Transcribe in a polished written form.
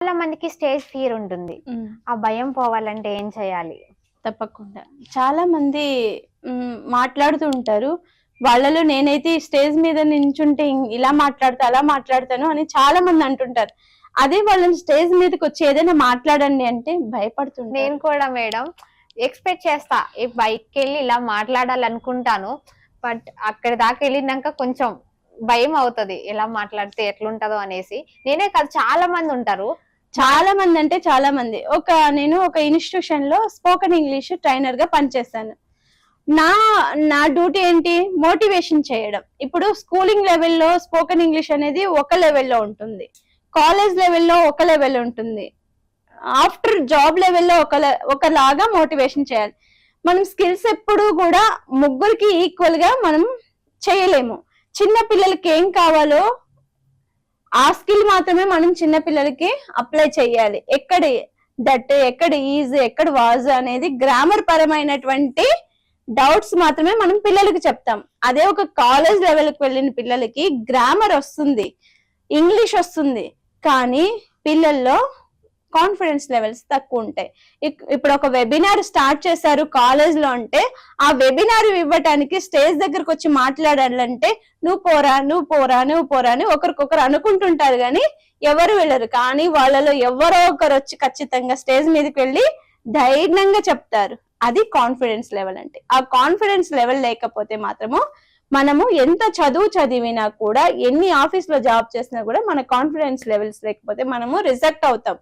చాలా మందికి stage fear ఉంటుంది. ఆ భయం పోవాలంటే ఏం చేయాలి? తప్పకుండా చాలా మంది మాట్లాడుతూ ఉంటారు. వాళ్ళలో నేనైతే స్టేజ్ మీద నించుంటే ఇలా మాట్లాడతా అలా మాట్లాడతాను అని చాలా మంది అంటుంటారు. అదే వాళ్ళని స్టేజ్ మీదకి వచ్చి ఏదైనా మాట్లాడండి అంటే భయపడుతుంటారు. నేను కూడా మేడం ఎక్స్పెక్ట్ చేస్తా, బయటకి వెళ్ళి ఇలా మాట్లాడాలనుకుంటాను. బట్ అక్కడి దాకా వెళ్ళినాక కొంచెం భయం అవుతుంది, ఎలా మాట్లాడితే ఎట్లుంటదో అనేసి. నేనే కాదు, చాలా మంది ఉంటారు. చాలా మంది అంటే చాలా మంది. నేను ఒక ఇన్స్టిట్యూషన్ లో స్పోకెన్ ఇంగ్లీష్ ట్రైనర్ గా పనిచేస్తాను. నా డ్యూటీ ఏంటి? మోటివేషన్ చేయడం. ఇప్పుడు స్కూలింగ్ లెవెల్లో స్పోకెన్ ఇంగ్లీష్ అనేది ఒక లెవెల్లో ఉంటుంది, కాలేజ్ లెవెల్లో ఒక లెవెల్ ఉంటుంది, ఆఫ్టర్ జాబ్ లెవెల్లో ఒకలాగా మోటివేషన్ చేయాలి. మనం స్కిల్స్ ఎప్పుడు కూడా ముగ్గురికి ఈక్వల్ గా మనం చేయలేము. చిన్న పిల్లలకి ఏం కావాలో ఆ స్కిల్ మాత్రమే మనం చిన్న పిల్లలకి అప్లై చేయాలి. ఎక్కడ ఈజ్ ఎక్కడ వాజ్ అనేది గ్రామర్ పరమైనటువంటి డౌట్స్ మాత్రమే మనం పిల్లలకి చెప్తాం. అదే ఒక కాలేజ్ లెవెల్కి వెళ్ళిన పిల్లలకి గ్రామర్ వస్తుంది, ఇంగ్లీష్ వస్తుంది, కానీ పిల్లల్లో కాన్ఫిడెన్స్ లెవెల్స్ తక్కువ ఉంటాయి. ఇప్పుడు ఒక వెబినార్ స్టార్ట్ చేశారు కాలేజ్ లో అంటే, ఆ వెబినార్ ఇవ్వటానికి స్టేజ్ దగ్గరకు వచ్చి మాట్లాడాలంటే నువ్వు పోరా అని ఒకరికొకరు అనుకుంటుంటారు, కానీ ఎవరు వెళ్ళరు. కానీ వాళ్ళలో ఎవరో ఒకరు వచ్చి ఖచ్చితంగా స్టేజ్ మీదకి వెళ్ళి ధైర్యంగా చెప్తారు. అది కాన్ఫిడెన్స్ లెవెల్ అంటే. ఆ కాన్ఫిడెన్స్ లెవెల్ లేకపోతే మాత్రము మనము ఎంత చదివినా కూడా, ఎన్ని ఆఫీస్ లో జాబ్ చేసినా కూడా మన కాన్ఫిడెన్స్ లెవెల్స్ లేకపోతే మనము రిజెక్ట్ అవుతాం.